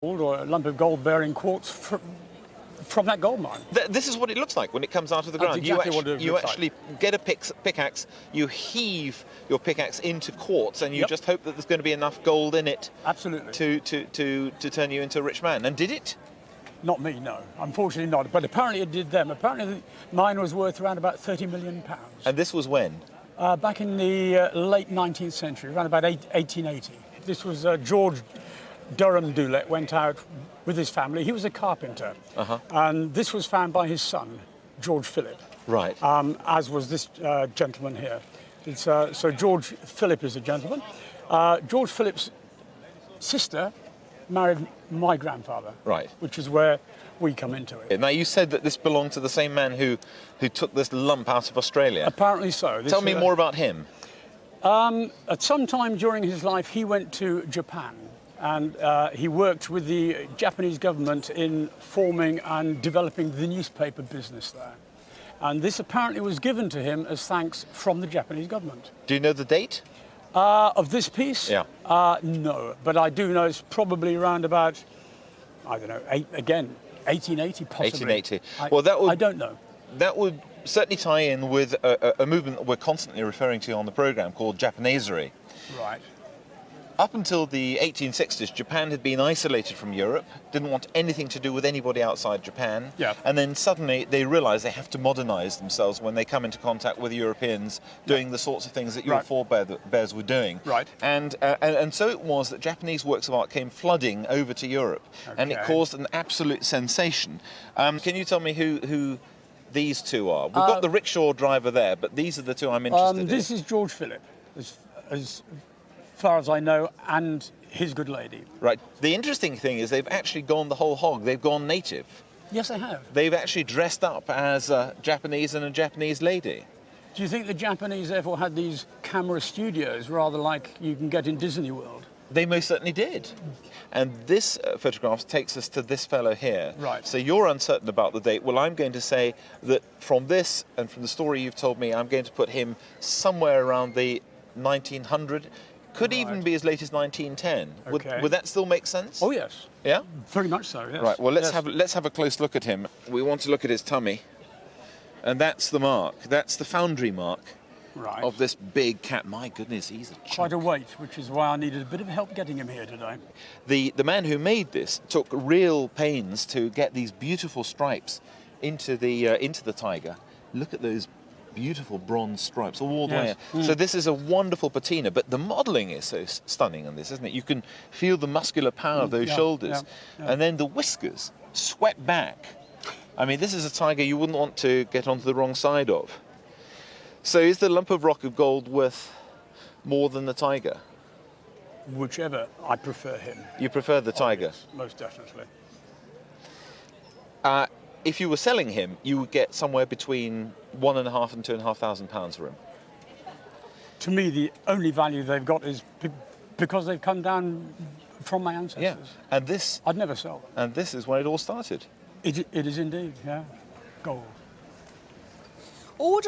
or a lump of gold-bearing quartz from that gold mine. This is what it looks like when it comes out of the ground. That's exactly what it you looks actually get a pickaxe, you heave your pickaxe into quartz, and you Yep. just hope that there's going to be enough gold in it Absolutely. to turn you into a rich man. And did it? Not me, no. Unfortunately not. But apparently it did them. Apparently the mine was worth around about £30 million. And this was when? Back in the late 19th century, around about 1880. This was George Durham Doolet went out with his family. He was a carpenter. And this was found by his son, George Philip. Right. As was this gentleman here. It's, so George Philip is a gentleman. George Philip's sister married my grandfather. Right. Which is where we come into it. Now, you said that this belonged to the same man who took this lump out of Australia. Apparently so. Tell me more about him. At some time during his life, he went to Japan. And he worked with the Japanese government in forming and developing the newspaper business there. And this apparently was given to him as thanks from the Japanese government. Do you know the date? Of this piece? Yeah. No, but I do know it's probably around about, I don't know, 1880 possibly. 1880. Well, I don't know. That would certainly tie in with a movement that we're constantly referring to on the programme called Japanesery. Right. Up until the 1860s, Japan had been isolated from Europe, didn't want anything to do with anybody outside Japan. Yeah. And then suddenly they realise they have to modernise themselves when they come into contact with Europeans doing the sorts of things that your forebears were doing. Right. And so it was that Japanese works of art came flooding over to Europe. And it caused an absolute sensation. Can you tell me who these two are? We've got the rickshaw driver there, but these are the two I'm interested in. This is George Philip, as far as I know, and his good lady. Right. The interesting thing is they've actually gone the whole hog. They've gone native. Yes, they have. They've actually dressed up as a Japanese and a Japanese lady. Do you think the Japanese therefore had these camera studios rather like you can get in Disney World? They most certainly did. And this photograph takes us to this fellow here. Right. So you're uncertain about the date. Well, I'm going to say that from this and from the story you've told me, I'm going to put him somewhere around the 1900. Could even be as late as 1910. Okay. Would that still make sense? Oh, yes. Yeah? Very much so, yes. Right, well, let's have a close look at him. We want to look at his tummy. And that's the mark. That's the foundry mark of this big cat. My goodness, he's a chunk. Quite a weight, which is why I needed a bit of help getting him here today. The man who made this took real pains to get these beautiful stripes into the tiger. Look at those beautiful bronze stripes all the way. So this is a wonderful patina, but the modelling is so stunning on this, isn't it? You can feel the muscular power of those shoulders. And then the whiskers swept back. I mean, this is a tiger you wouldn't want to get onto the wrong side of. So is the lump of rock of gold worth more than the tiger? Whichever, I prefer him. You prefer the tiger? Yes, most definitely. If you were selling him, you would get somewhere between £1,500 and £2,500 for him. To me, the only value they've got is because they've come down from my ancestors. Yeah, and this... I'd never sell them. And this is when it all started. It is indeed, yeah. Gold. Order